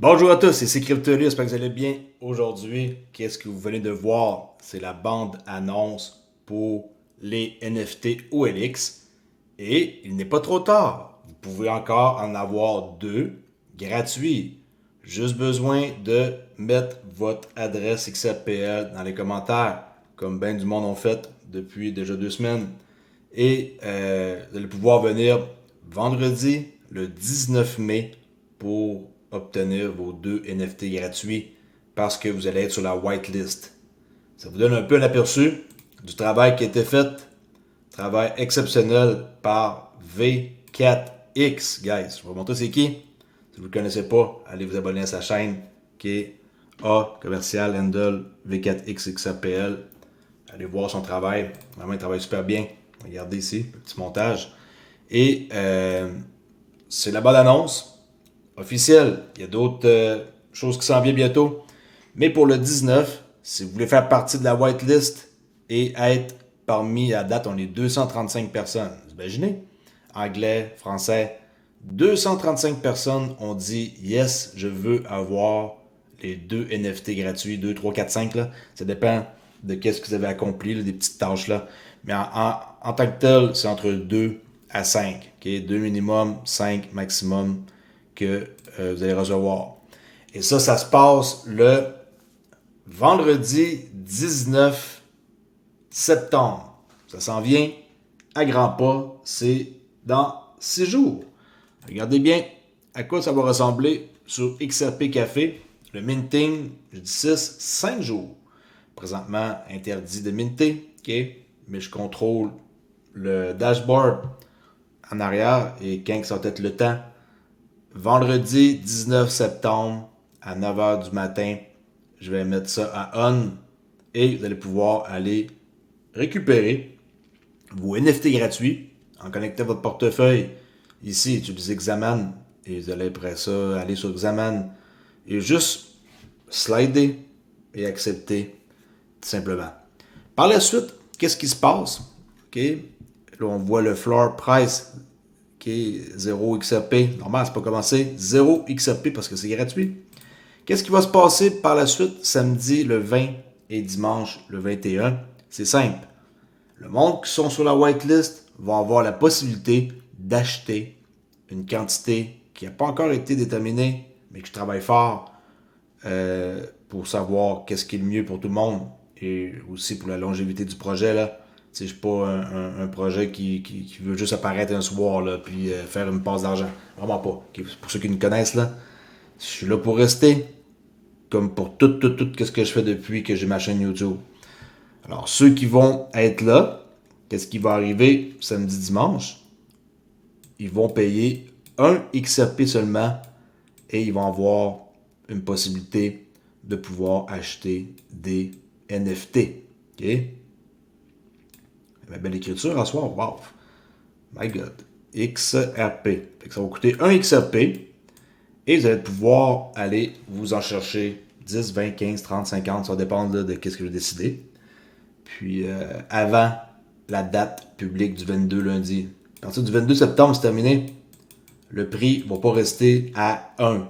Bonjour à tous, c'est Cryptoly, j'espère que vous allez bien. Aujourd'hui, qu'est-ce que vous venez de voir? C'est la bande-annonce pour les NFT OLX. Et il n'est pas trop tard. Vous pouvez encore en avoir deux gratuits. Juste besoin de mettre votre adresse XRPL dans les commentaires, comme bien du monde ont fait depuis déjà 2 semaines. Et vous allez pouvoir venir vendredi, le 19 mai, pour obtenir vos deux NFT gratuits parce que vous allez être sur la whitelist. Ça vous donne un peu un aperçu du travail qui a été fait. Travail exceptionnel par V4X, guys. Je vais vous montrer c'est qui. Si vous ne le connaissez pas, allez vous abonner à sa chaîne qui est A commercial handle V4X XAPL. Allez voir son travail. Vraiment, il travaille super bien. Regardez ici, petit montage. Et c'est la bonne annonce officielle. Il y a d'autres choses qui s'en viennent bientôt. Mais pour le 19, si vous voulez faire partie de la whitelist et être parmi, à date, on est 235 personnes. Vous imaginez? Anglais, français. 235 personnes ont dit yes, je veux avoir les deux NFT gratuits, 2, 3, 4, 5. Là. Ça dépend de qu'est-ce que vous avez accompli, là, des petites tâches là. Mais en tant que tel, c'est entre 2 à 5. Okay? 2 minimum, 5 maximum que vous allez recevoir. Et ça se passe le vendredi 19 septembre. Ça s'en vient à grands pas. C'est dans 6 jours. Regardez bien à quoi ça va ressembler sur XRP Café. Le minting, je dis 6, 5 jours. Présentement, interdit de minter. Okay? Mais je contrôle le dashboard en arrière et quand ça va être le temps. Vendredi 19 septembre à 9h du matin, je vais mettre ça à on et vous allez pouvoir aller récupérer vos NFT gratuits en connectant votre portefeuille. Ici, utilisez Xaman et vous allez après ça aller sur Xaman et juste slider et accepter tout simplement. Par la suite, qu'est-ce qui se passe? Okay? Là, on voit le floor price qui est 0 XRP. Normal, c'est pas commencé. 0 XRP parce que c'est gratuit. Qu'est-ce qui va se passer par la suite samedi le 20 et dimanche le 21? C'est simple. Le monde qui sont sur la whitelist va avoir la possibilité d'acheter une quantité qui n'a pas encore été déterminée, mais que je travaille fort pour savoir qu'est-ce qui est le mieux pour tout le monde et aussi pour la longévité du projet. Là. Je ne suis pas un projet qui veut juste apparaître un soir là, puis faire une passe d'argent. Vraiment pas. Okay? Pour ceux qui me connaissent, là, je suis là pour rester, comme pour tout ce que je fais depuis que j'ai ma chaîne YouTube. Alors, ceux qui vont être là, qu'est-ce qui va arriver samedi, dimanche? Ils vont payer un XRP seulement et ils vont avoir une possibilité de pouvoir acheter des NFT. OK? Ma belle écriture à soir. Wow! My God. XRP. Ça va coûter un XRP et vous allez pouvoir aller vous en chercher 10, 20, 15, 30, 50. Ça va dépendre là, de ce que je vais décider. Puis avant la date publique du 22 lundi. À partir du 22 septembre, c'est terminé. Le prix ne va pas rester à 1.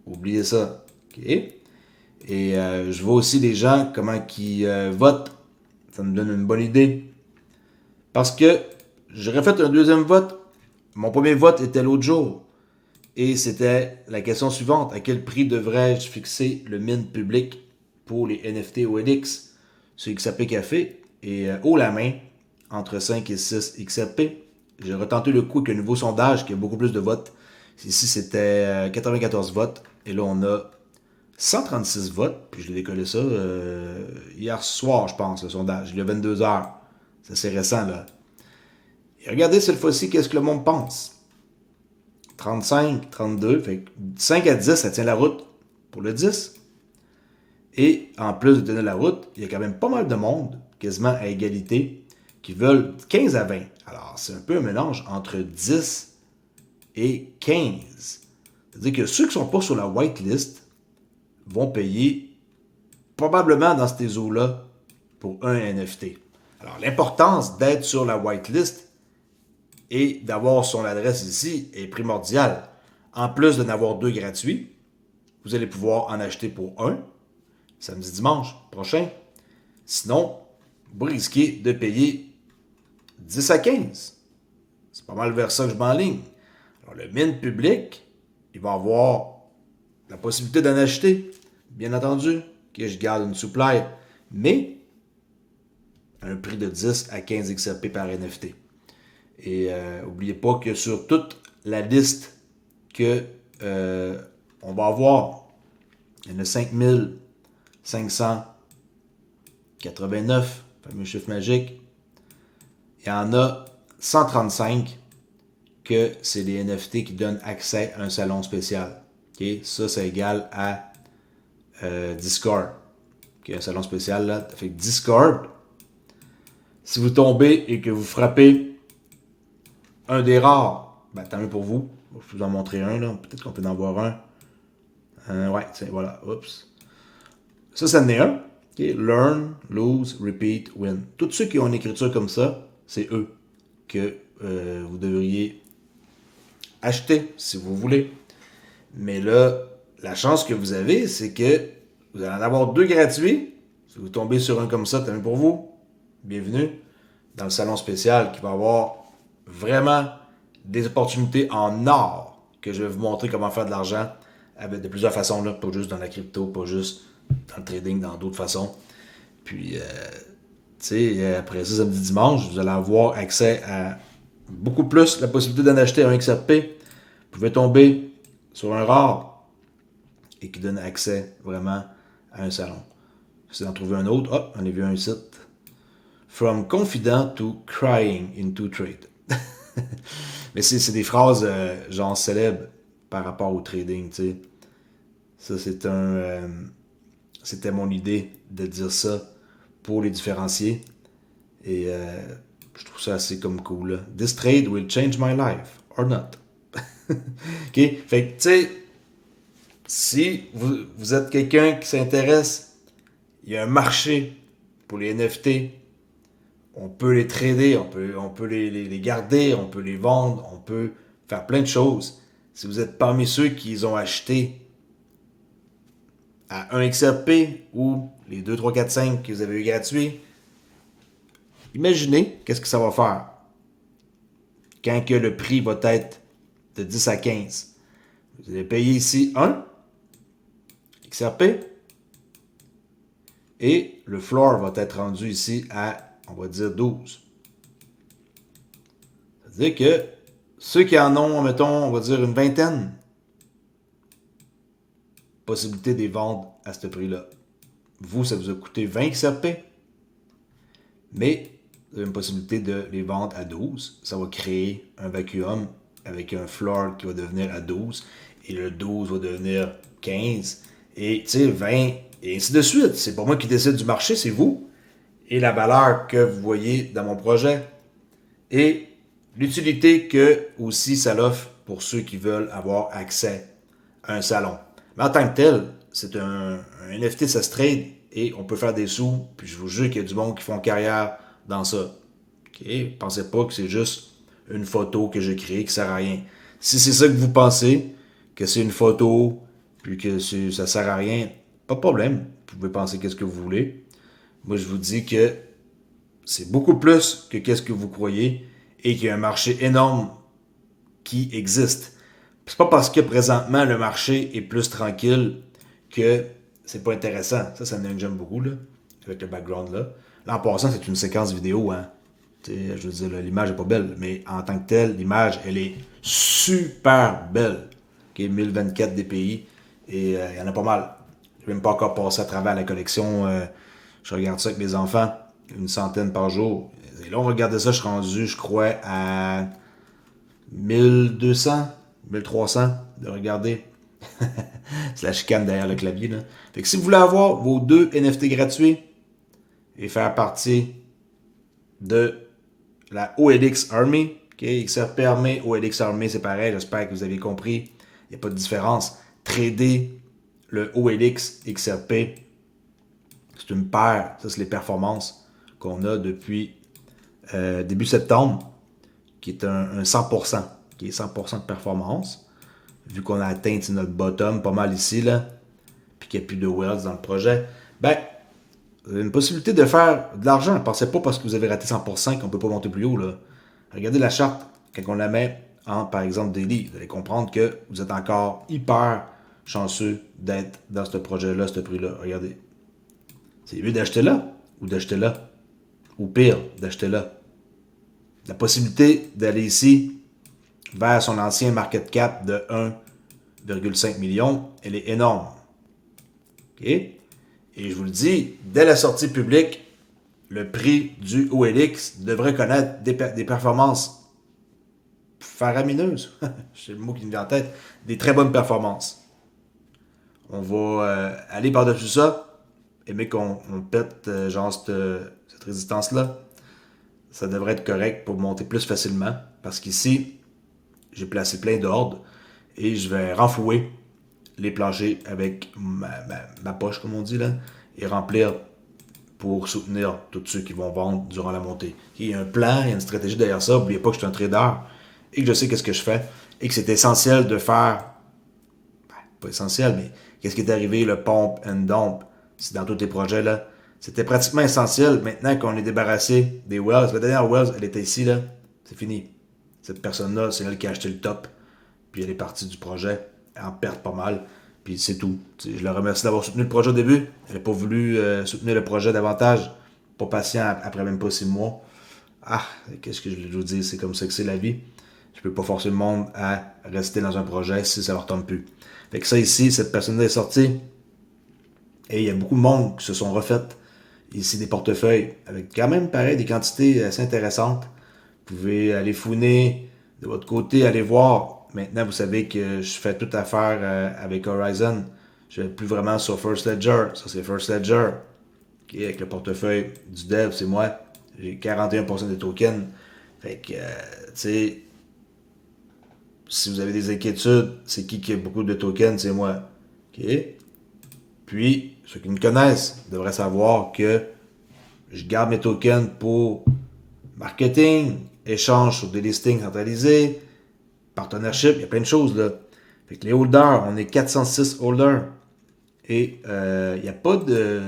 Oubliez ça. OK? Et je vois aussi les gens, comment ils votent. Ça me donne une bonne idée. Parce que j'aurais fait un deuxième vote. Mon premier vote était l'autre jour. Et c'était la question suivante. À quel prix devrais-je fixer le mint public pour les NFT OLX sur XRP Café et haut la main entre 5 et 6 XRP. J'ai retenté le coup avec un nouveau sondage qui a beaucoup plus de votes. Ici, c'était 94 votes. Et là, on a 136 votes. Puis je l'ai décollé ça hier soir, je pense, le sondage. Il y a 22 heures. C'est assez récent, là. Et regardez cette fois-ci qu'est-ce que le monde pense. 35, 32, fait que 5 à 10, ça tient la route pour le 10. Et en plus de tenir la route, il y a quand même pas mal de monde, quasiment à égalité, qui veulent 15 à 20. Alors, c'est un peu un mélange entre 10 et 15. C'est-à-dire que ceux qui ne sont pas sur la whitelist vont payer probablement dans ces eaux-là pour un NFT. Alors, l'importance d'être sur la whitelist et d'avoir son adresse ici est primordiale. En plus de n'avoir deux gratuits, vous allez pouvoir en acheter pour un, samedi, dimanche prochain. Sinon, vous risquez de payer 10 à 15. C'est pas mal vers ça que je m'enligne. Alors, le mint public, il va avoir la possibilité d'en acheter, bien entendu, que je garde une supply, mais à un prix de 10 à 15 XRP par NFT. Et n'oubliez pas que sur toute la liste que on va avoir, il y en a 5589, fameux chiffre magique. Il y en a 135 que c'est des NFT qui donnent accès à un salon spécial. Okay? Ça égale à Discord. Okay? Un salon spécial là. Fait que Discord, si vous tombez et que vous frappez un des rares, ben, tant mieux pour vous. Je vais vous en montrer un là. Peut-être qu'on peut en voir un. Ouais, voilà. Oups. Ça en est un. Okay. Learn, lose, repeat, win. Tous ceux qui ont une écriture comme ça, c'est eux que vous devriez acheter si vous voulez. Mais là, la chance que vous avez, c'est que vous allez en avoir 2 gratuits. Si vous tombez sur un comme ça, tant mieux pour vous. Bienvenue dans le salon spécial qui va avoir vraiment des opportunités en or que je vais vous montrer comment faire de l'argent avec de plusieurs façons, là, pas juste dans la crypto, pas juste dans le trading, dans d'autres façons. Puis, tu sais, après ça, samedi, dimanche, vous allez avoir accès à beaucoup plus la possibilité d'en acheter un XRP. Vous pouvez tomber sur un rare et qui donne accès vraiment à un salon. J'essaie d'en trouver un autre. Oh, on a vu un site. From confident to crying into trade. Mais c'est des phrases genre célèbres par rapport au trading, tu sais. Ça, c'était mon idée de dire ça pour les différencier. Et je trouve ça assez comme cool. Là. This trade will change my life or not. OK? Fait que, tu sais, si vous êtes quelqu'un qui s'intéresse, il y a un marché pour les NFT. On peut les trader, on peut les garder, on peut les vendre, on peut faire plein de choses. Si vous êtes parmi ceux qui ont acheté à 1 XRP ou les 2, 3, 4, 5 que vous avez eu gratuits, imaginez qu'est-ce que ça va faire quand que le prix va être de 10 à 15. Vous allez payer ici 1 XRP et le floor va être rendu ici à, on va dire, 12. C'est-à-dire que ceux qui en ont, mettons, on va dire une vingtaine, possibilité de les vendre à ce prix-là. Vous, ça vous a coûté 20 XRP, mais vous avez une possibilité de les vendre à 12. Ça va créer un vacuum avec un floor qui va devenir à 12, et le 12 va devenir 15, et tu sais, 20, et ainsi de suite. C'est pas moi qui décide du marché, c'est vous, et la valeur que vous voyez dans mon projet, et l'utilité que aussi ça l'offre pour ceux qui veulent avoir accès à un salon. Mais en tant que tel, c'est un NFT, ça se trade et on peut faire des sous. Puis je vous jure qu'il y a du monde qui font carrière dans ça. Okay? Pensez pas que c'est juste une photo que j'ai créée qui sert à rien. Si c'est ça que vous pensez, que c'est une photo, puis que ça sert à rien, pas de problème. Vous pouvez penser qu'est-ce que vous voulez. Moi, je vous dis que c'est beaucoup plus que qu'est-ce que vous croyez et qu'il y a un marché énorme qui existe. C'est pas parce que présentement le marché est plus tranquille que c'est pas intéressant. Ça me donne que j'aime beaucoup, là, avec le background là. Là, en passant, c'est une séquence vidéo, hein. T'sais, je veux dire, l'image est pas belle, mais en tant que telle, l'image, elle est super belle. Okay, 1024 dpi, et il y en a pas mal. Je n'ai même pas encore passé à travers la collection. Je regarde ça avec mes enfants, une centaine par jour. Et là, on regardait ça, je suis rendu, je crois, à 1200, 1300 de regarder. C'est la chicane derrière le clavier, là. Fait que si vous voulez avoir vos 2 NFT gratuits et faire partie de la OLX Army, okay, XRP Army, OLX Army, c'est pareil, j'espère que vous avez compris. Il n'y a pas de différence. Trader le OLX XRP, c'est une paire. Ça, c'est les performances qu'on a depuis début septembre, qui est un 100%, qui est 100% de performance. Vu qu'on a atteint notre bottom pas mal ici, là, qu'il n'y a plus de wells dans le projet, ben, vous avez une possibilité de faire de l'argent. Pensez pas parce que vous avez raté 100% qu'on ne peut pas monter plus haut, là. Regardez la charte, quand on la met en, par exemple, daily, vous allez comprendre que vous êtes encore hyper chanceux d'être dans ce projet-là, ce prix-là. Regardez. C'est mieux d'acheter là ou d'acheter là. Ou pire, d'acheter là. La possibilité d'aller ici vers son ancien market cap de 1,5 million, elle est énorme. OK? Et je vous le dis, dès la sortie publique, le prix du OLX devrait connaître des performances faramineuses. C'est le mot qui me vient en tête. Des très bonnes performances. On va aller par-dessus ça, aimer qu'on pète cette résistance-là. Ça devrait être correct pour monter plus facilement. Parce qu'ici, j'ai placé plein d'ordres et je vais renflouer les planchers avec ma poche, comme on dit, là, et remplir pour soutenir tous ceux qui vont vendre durant la montée. Il y a un plan, il y a une stratégie derrière ça. N'oubliez pas que je suis un trader et que je sais qu'est-ce que je fais et que c'est essentiel de faire, pas essentiel, mais qu'est-ce qui est arrivé, le pump and dump, c'est dans tous tes projets, là. C'était pratiquement essentiel maintenant qu'on est débarrassé des wells. La dernière wells, elle était ici, là. C'est fini. Cette personne-là, c'est elle qui a acheté le top. Puis elle est partie du projet. Elle en perd pas mal. Puis c'est tout. T'sais, je la remercie d'avoir soutenu le projet au début. Elle n'a pas voulu soutenir le projet davantage. Pas patient après même pas 6 mois. Ah, qu'est-ce que je veux vous dire? C'est comme ça que c'est la vie. Je peux pas forcer le monde à rester dans un projet si ça leur tombe plus. Fait que ça ici, cette personne-là est sortie. Et il y a beaucoup de monde qui se sont refaites. Ici, des portefeuilles avec quand même, pareil, des quantités assez intéressantes. Vous pouvez aller fouiner de votre côté, aller voir. Maintenant, vous savez que je fais toute affaire avec Horizon. Je ne vais plus vraiment sur First Ledger. Ça, c'est First Ledger. Okay, avec le portefeuille du dev, c'est moi. J'ai 41% des tokens. Fait que, tu sais, si vous avez des inquiétudes, c'est qui a beaucoup de tokens? C'est moi. OK? Puis, ceux qui me connaissent devraient savoir que je garde mes tokens pour marketing, échange sur des listings centralisés, partnership, il y a plein de choses là. Fait que les holders, on est 406 holders. Et il n'y a pas de,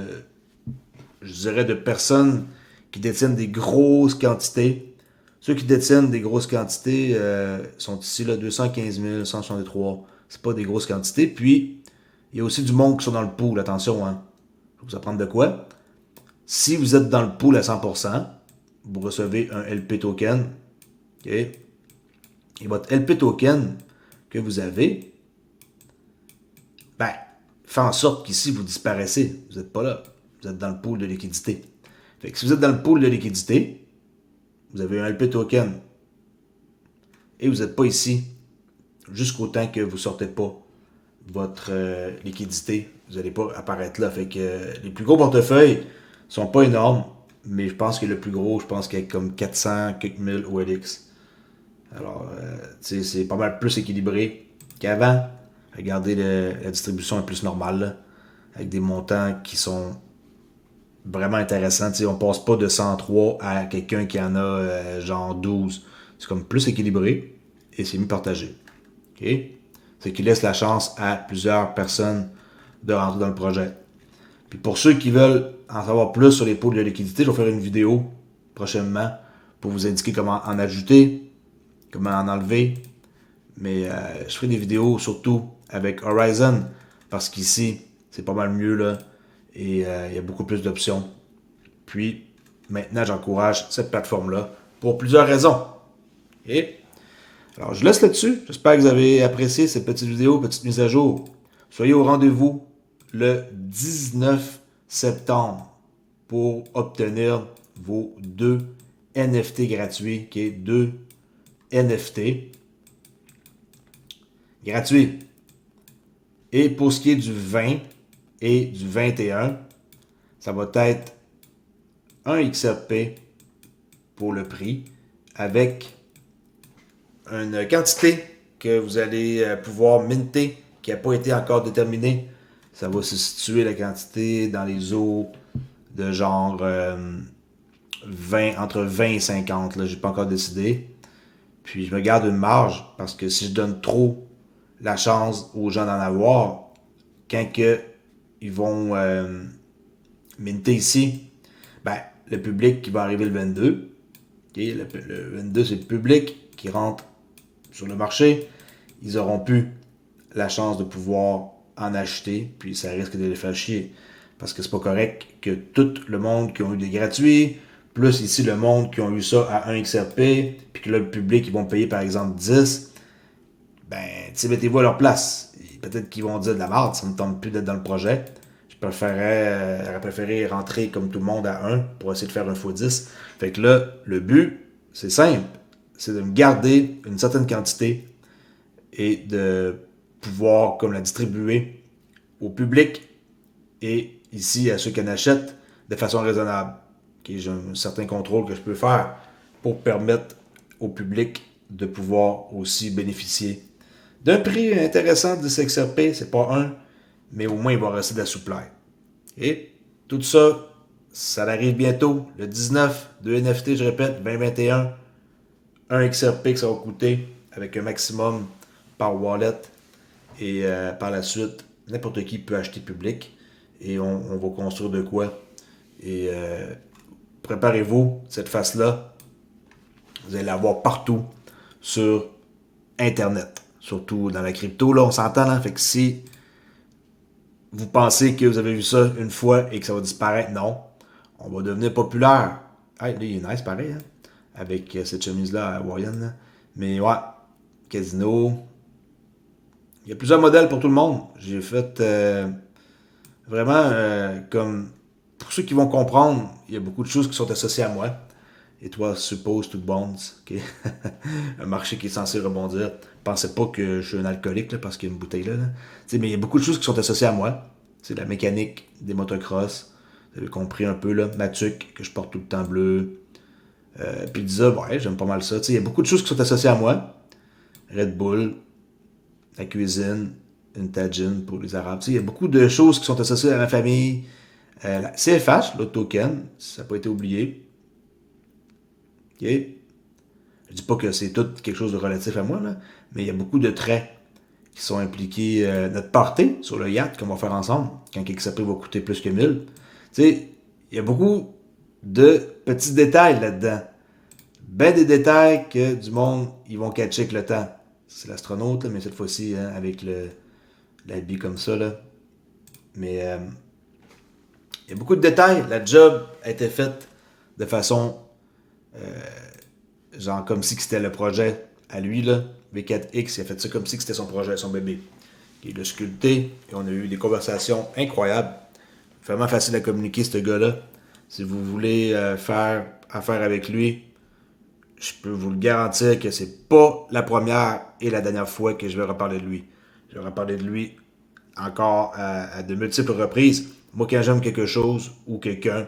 je dirais, de personnes qui détiennent des grosses quantités. Ceux qui détiennent des grosses quantités sont ici, là, 215 163. C'est pas des grosses quantités. Puis, il y a aussi du monde qui sont dans le pool. Attention, hein. Faut vous apprendre de quoi. Si vous êtes dans le pool à 100%, vous recevez un LP token. Okay? Et votre LP token que vous avez, ben, fait en sorte qu'ici, vous disparaissez. Vous n'êtes pas là. Vous êtes dans le pool de liquidité. Fait que si vous êtes dans le pool de liquidité, vous avez un LP token. Et vous n'êtes pas ici jusqu'au temps que vous ne sortez pas votre liquidité. Vous n'allez pas apparaître là. Fait que les plus gros portefeuilles sont pas énormes, mais je pense que le plus gros, je pense qu'il y a comme 400 quelques mille OLX. Alors, c'est pas mal plus équilibré qu'avant. Regardez, la distribution est plus normale, là, avec des montants qui sont vraiment intéressants. T'sais, on passe pas de 103 à quelqu'un qui en a genre 12. C'est comme plus équilibré et c'est mieux partagé. Okay? C'est qui laisse la chance à plusieurs personnes de rentrer dans le projet. Puis pour ceux qui veulent en savoir plus sur les pools de liquidité, je vais faire une vidéo prochainement pour vous indiquer comment en ajouter, comment en enlever. Mais je ferai des vidéos surtout avec Horizon parce qu'ici, c'est pas mal mieux là et il y a beaucoup plus d'options. Puis maintenant, j'encourage cette plateforme-là pour plusieurs raisons. Et alors, je laisse là-dessus. J'espère que vous avez apprécié cette petite vidéo, petite mise à jour. Soyez au rendez-vous le 19 septembre pour obtenir vos 2 NFT gratuits, qui est 2 NFT gratuits. Et pour ce qui est du 20 et du 21, ça va être un XRP pour le prix avec une quantité que vous allez pouvoir minter qui n'a pas été encore déterminée. Ça va se situer la quantité dans les eaux de genre 20, entre 20 et 50. Je n'ai pas encore décidé. Puis je me garde une marge parce que si je donne trop la chance aux gens d'en avoir, quand que ils vont minter ici, ben, le public qui va arriver le 22. Okay, le 22, c'est le public qui rentre sur le marché. Ils n'auront plus la chance de pouvoir en acheter, puis ça risque de les faire chier. Parce que c'est pas correct que tout le monde qui ont eu des gratuits, plus ici le monde qui ont eu ça à 1 XRP, puis que là, le public, ils vont payer par exemple 10, ben, tu sais, mettez-vous à leur place. Peut-être qu'ils vont dire de la merde, ça ne me tente plus d'être dans le projet. J'aurais préféré rentrer comme tout le monde à 1 pour essayer de faire un x10. Fait que là, le but, c'est simple. C'est de me garder une certaine quantité et de pouvoir comme la distribuer au public et ici à ceux qui en achètent de façon raisonnable. Okay, j'ai un certain contrôle que je peux faire pour permettre au public de pouvoir aussi bénéficier d'un prix intéressant de XRP. C'est pas un, mais au moins il va rester de la supply. Et tout ça, ça arrive bientôt, le 19 de NFT, je répète, 2021, un XRP que ça va coûter avec un maximum par wallet. Et par la suite, n'importe qui peut acheter public. Et on va construire de quoi. Et préparez-vous, cette face-là, vous allez l'avoir partout sur Internet. Surtout dans la crypto, là, on s'entend, là. Fait que si vous pensez que vous avez vu ça une fois et que ça va disparaître, non. On va devenir populaire. Hey, là, il est nice, pareil, hein? Avec cette chemise-là hawaïenne, là. Mais ouais, casino. Il y a plusieurs modèles pour tout le monde. J'ai fait vraiment comme... Pour ceux qui vont comprendre, il y a beaucoup de choses qui sont associées à moi. Et toi, suppose to bonds. Okay? Un marché qui est censé rebondir. Pensez pas que je suis un alcoolique là, parce qu'il y a une bouteille là. Mais il y a beaucoup de choses qui sont associées à moi. C'est la mécanique des motocross. Vous avez compris un peu là. Matuc, que je porte tout le temps bleu. Pizza, ouais, j'aime pas mal ça. Il y a beaucoup de choses qui sont associées à moi. Red Bull, la cuisine, une tagine pour les Arabes. Il y a beaucoup de choses qui sont associées à ma famille. La CFH, l'autre token, ça n'a pas été oublié. OK? Je dis pas que c'est tout quelque chose de relatif à moi, là, mais il y a beaucoup de traits qui sont impliqués. Notre party sur le yacht qu'on va faire ensemble, quand XRP va coûter plus que 1000. Tu sais, il y a beaucoup de petits détails là-dedans. Ben des détails que du monde, ils vont catcher avec le temps. C'est l'astronaute, là, mais cette fois-ci, hein, avec l'habit comme ça. Là. Mais il y a beaucoup de détails. La job a été faite de façon genre comme si c'était le projet à lui. Là. V4X, il a fait ça comme si c'était son projet, son bébé. Il l'a sculpté et on a eu des conversations incroyables. Vraiment facile à communiquer, ce gars-là. Si vous voulez faire affaire avec lui, je peux vous le garantir que c'est pas la première et la dernière fois que je vais reparler de lui. Je vais reparler de lui encore à de multiples reprises. Moi, quand j'aime quelque chose ou quelqu'un,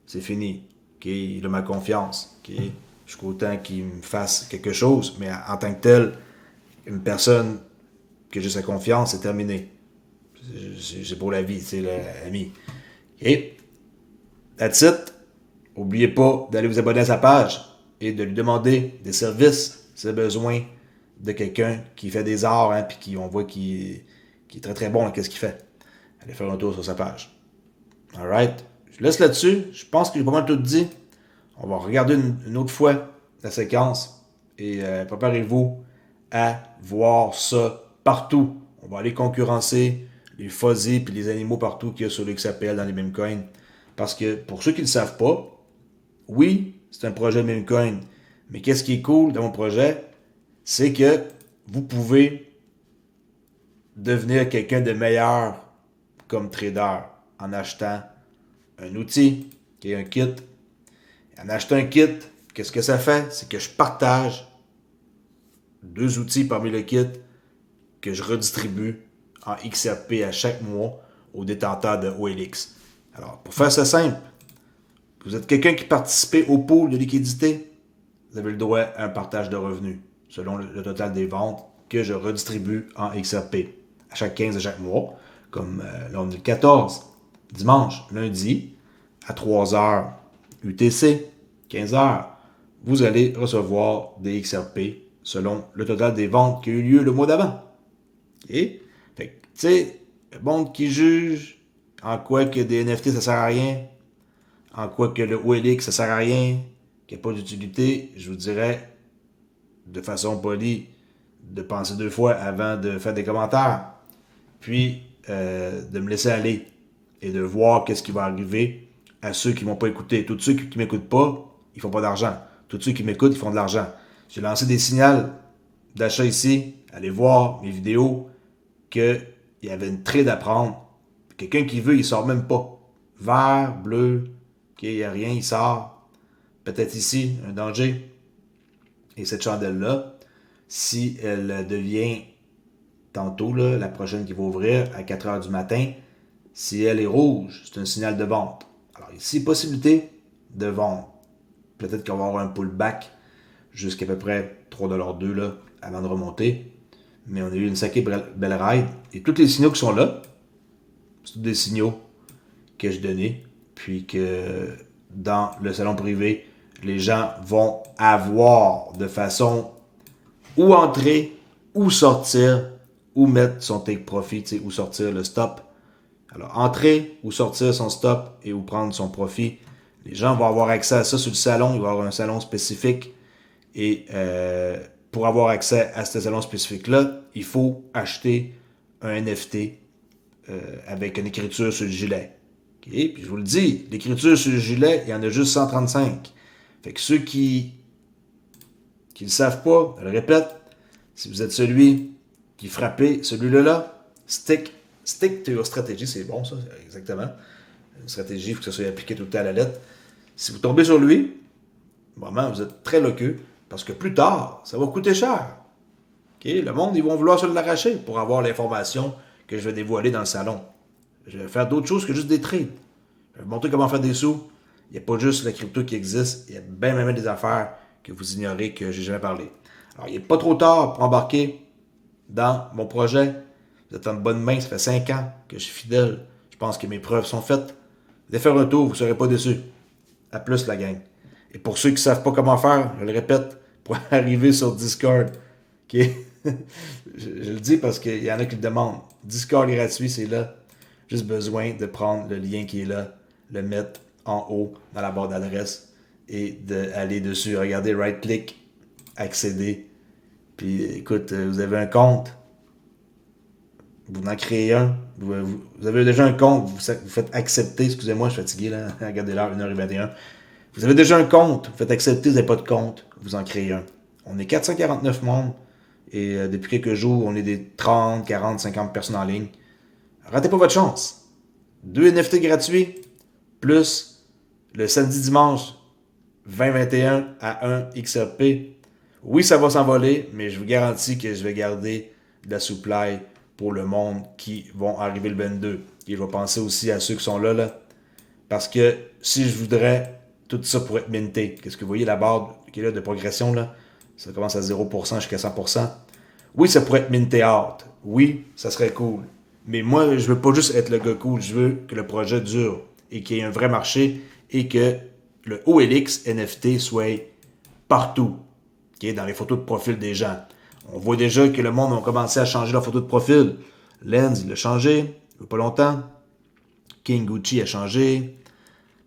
c'est fini. Okay? Il a ma confiance. Okay? Je suis content qu'il me fasse quelque chose, mais en tant que tel, une personne que j'ai sa confiance, c'est terminé. C'est pour la vie, c'est l'ami. Et that's it. N'oubliez pas d'aller vous abonner à sa page et de lui demander des services s'il a besoin de quelqu'un qui fait des arts, hein, puis on voit qu'il est très très bon dans ce qu'il fait. Allez faire un tour sur sa page. Alright. Je laisse là-dessus. Je pense que j'ai pas mal tout dit. On va regarder une autre fois la séquence et préparez-vous à voir ça partout. On va aller concurrencer les fuzzy puis les animaux partout qu'il y a sur le XAPL dans les mêmes coins. Parce que pour ceux qui ne le savent pas, oui, c'est un projet meme coin. Mais qu'est-ce qui est cool dans mon projet, c'est que vous pouvez devenir quelqu'un de meilleur comme trader en achetant un outil, qui est un kit. En achetant un kit, qu'est-ce que ça fait? C'est que je partage 2 outils parmi le kit que je redistribue en XRP à chaque mois aux détenteurs de OLX. Alors, pour faire ça simple, vous êtes quelqu'un qui participe au pool de liquidité, vous avez le droit à un partage de revenus selon le total des ventes que je redistribue en XRP à chaque 15 de chaque mois, comme là on est le 14, dimanche, lundi, à 3h UTC, 15h, vous allez recevoir des XRP selon le total des ventes qui a eu lieu le mois d'avant. Et, fait tu sais, le monde qui juge, En quoi que des NFT, ça sert à rien? En quoi que le OLX, ça sert à rien? Qu'il n'y a pas d'utilité? Je vous dirais, de façon polie, de penser 2 fois avant de faire des commentaires. Puis, de me laisser aller et de voir qu'est-ce qui va arriver à ceux qui ne m'ont pas écouté. Tous ceux qui ne m'écoutent pas, ils font pas d'argent. Tous ceux qui m'écoutent, ils font de l'argent. J'ai lancé des signaux d'achat ici. Allez voir mes vidéos qu'il y avait une trade à prendre. Quelqu'un qui veut, il sort même pas. Vert, bleu, ok, il n'y a rien, il sort. Peut-être ici, un danger. Et cette chandelle-là, si elle devient tantôt, là, la prochaine qui va ouvrir à 4 heures du matin, si elle est rouge, c'est un signal de vente. Alors ici, possibilité de vendre. Peut-être qu'on va avoir un pullback jusqu'à peu près 3,2$ là, avant de remonter. Mais on a eu une sacrée belle ride. Et tous les signaux qui sont là, c'est tous des signaux que je donnais. Puis que dans le salon privé, les gens vont avoir de façon ou entrer, ou sortir, ou mettre son take profit, ou sortir le stop. Alors, entrer ou sortir son stop et ou prendre son profit. Les gens vont avoir accès à ça sur le salon. Il va y avoir un salon spécifique. Et pour avoir accès à ce salon spécifique-là, il faut acheter un NFT avec une écriture sur le gilet. Okay? Puis je vous le dis, l'écriture sur le gilet, il y en a juste 135. Fait que ceux qui ne le savent pas, je le répète, si vous êtes celui qui frappait celui-là, stick to your stratégie, c'est bon ça, exactement. Une stratégie, il faut que ça soit appliqué tout le temps à la lettre. Si vous tombez sur lui, vraiment, vous êtes très loqueux, parce que plus tard, ça va coûter cher. Okay? Le monde, ils vont vouloir se l'arracher pour avoir l'information que je vais dévoiler dans le salon. Je vais faire d'autres choses que juste des trades. Je vais vous montrer comment faire des sous. Il n'y a pas juste la crypto qui existe, il y a bien même des affaires que vous ignorez que j'ai jamais parlé. Alors, il n'est pas trop tard pour embarquer dans mon projet. Vous êtes en bonne main, ça fait 5 ans que je suis fidèle. Je pense que mes preuves sont faites. Vous allez faire un tour, vous ne serez pas déçus. À plus la gang. Et pour ceux qui ne savent pas comment faire, je le répète, pour arriver sur Discord, ok? je le dis parce qu'il y en a qui le demandent. Discord gratuit, c'est là. Juste besoin de prendre le lien qui est là, le mettre en haut dans la barre d'adresse et d'aller dessus. Regardez, right-click, accéder. Puis écoute, vous avez un compte, vous en créez un. Vous avez déjà un compte, vous faites accepter. Excusez-moi, je suis fatigué là. Regardez l'heure, 1h21. Vous avez déjà un compte, vous faites accepter, vous n'avez pas de compte, vous en créez un. On est 449 membres et depuis quelques jours, on est des 30, 40, 50 personnes en ligne. Ratez pas votre chance. 2 NFT gratuits, plus le samedi-dimanche 2021 à 1 XRP. Oui, ça va s'envoler, mais je vous garantis que je vais garder de la supply pour le monde qui vont arriver le 22. Et je vais penser aussi à ceux qui sont là. Parce que si je voudrais, tout ça pourrait être minté. Qu'est-ce que vous voyez, la barre qui est là de progression, là, ça commence à 0% jusqu'à 100%. Oui, ça pourrait être minté out. Oui, ça serait cool. Mais moi, je veux pas juste être le gars cool. Je veux que le projet dure et qu'il y ait un vrai marché et que le OLX NFT soit partout. Okay, dans les photos de profil des gens. On voit déjà que le monde a commencé à changer leur photo de profil. Lens, il l'a changé, il n'y a pas longtemps. King Gucci a changé.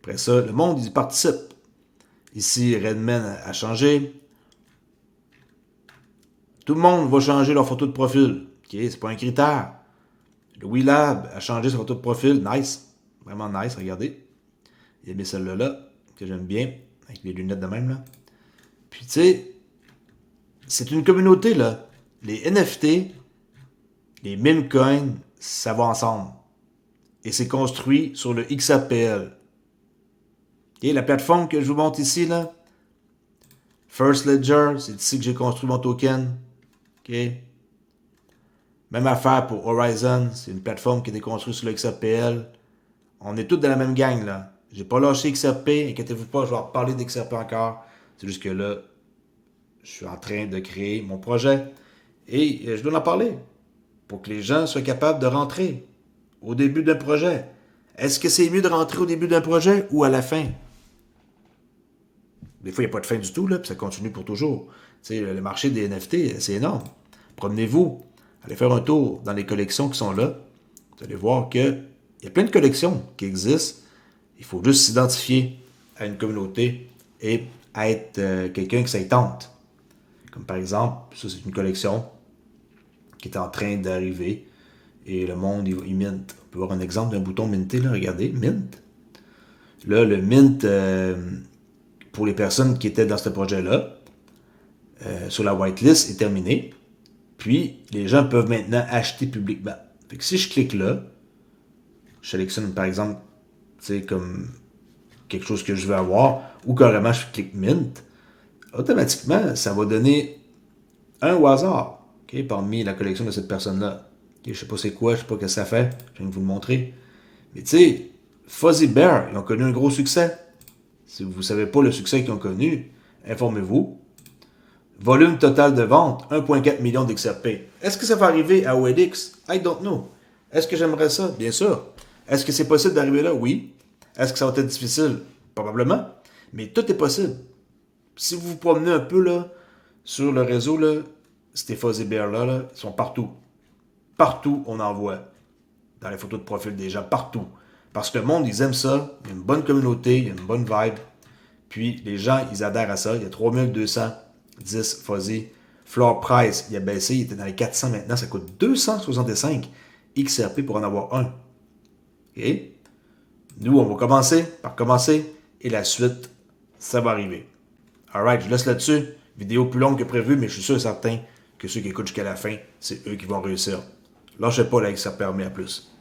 Après ça, le monde, il participe. Ici, Redman a changé. Tout le monde va changer leur photo de profil. Okay, c'est pas un critère. Le WeLab a changé sa photo de profil. Nice. Vraiment nice, regardez. Il y a mis celle-là, là, que j'aime bien, avec les lunettes de même, là. Puis, tu sais, c'est une communauté, là. Les NFT, les meme coins, ça va ensemble. Et c'est construit sur le XAPL. Okay, la plateforme que je vous montre ici, là, First Ledger, c'est ici que j'ai construit mon token. Okay. Même affaire pour Horizon, c'est une plateforme qui est construite sur le XRPL. On est tous de la même gang, là. J'ai pas lâché XRP, inquiétez-vous pas, je vais en reparler d'XRP encore. C'est juste que là, je suis en train de créer mon projet. Et je dois en parler pour que les gens soient capables de rentrer au début d'un projet. Est-ce que c'est mieux de rentrer au début d'un projet ou à la fin? Des fois, il n'y a pas de fin du tout, là, puis ça continue pour toujours. Tu sais, le marché des NFT, c'est énorme. Promenez-vous, allez faire un tour dans les collections qui sont là. Vous allez voir qu'il Il y a plein de collections qui existent. Il faut juste s'identifier à une communauté et être quelqu'un que ça y tente. Comme par exemple, ça c'est une collection qui est en train d'arriver et le monde, il mint. On peut voir un exemple d'un bouton minté, là, regardez, mint. Là, le mint, pour les personnes qui étaient dans ce projet-là, sur la whitelist, est terminé. Puis, les gens peuvent maintenant acheter publiquement. Fait que si je clique là, je sélectionne par exemple, tu sais, comme quelque chose que je veux avoir, ou carrément je clique mint, automatiquement, ça va donner un au hasard, okay, parmi la collection de cette personne-là. Okay, je sais pas c'est quoi, je sais pas ce que ça fait, je viens de vous le montrer. Mais tu sais, Fuzzy Bear, ils ont connu un gros succès. Si vous ne savez pas le succès qu'ils ont connu, informez-vous. Volume total de vente, 1,4 million d'XRP. Est-ce que ça va arriver à OLX? I don't know. Est-ce que j'aimerais ça? Bien sûr. Est-ce que c'est possible d'arriver là? Oui. Est-ce que ça va être difficile? Probablement. Mais tout est possible. Si vous vous promenez un peu là, sur le réseau, là, ces Fuzzy Bears là, ils sont partout. Partout, on en voit. Dans les photos de profil des gens, partout. Parce que le monde, ils aiment ça. Il y a une bonne communauté, il y a une bonne vibe. Puis les gens, ils adhèrent à ça. Il y a 3210 Fuzzy. Floor price, il a baissé, il était dans les 400 maintenant. Ça coûte 265 XRP pour en avoir un. Et nous, on va commencer par commencer. Et la suite, ça va arriver. Alright, je laisse là-dessus. Vidéo plus longue que prévu, mais je suis sûr et certain que ceux qui écoutent jusqu'à la fin, c'est eux qui vont réussir. Lâchez pas, like, ça permet à plus.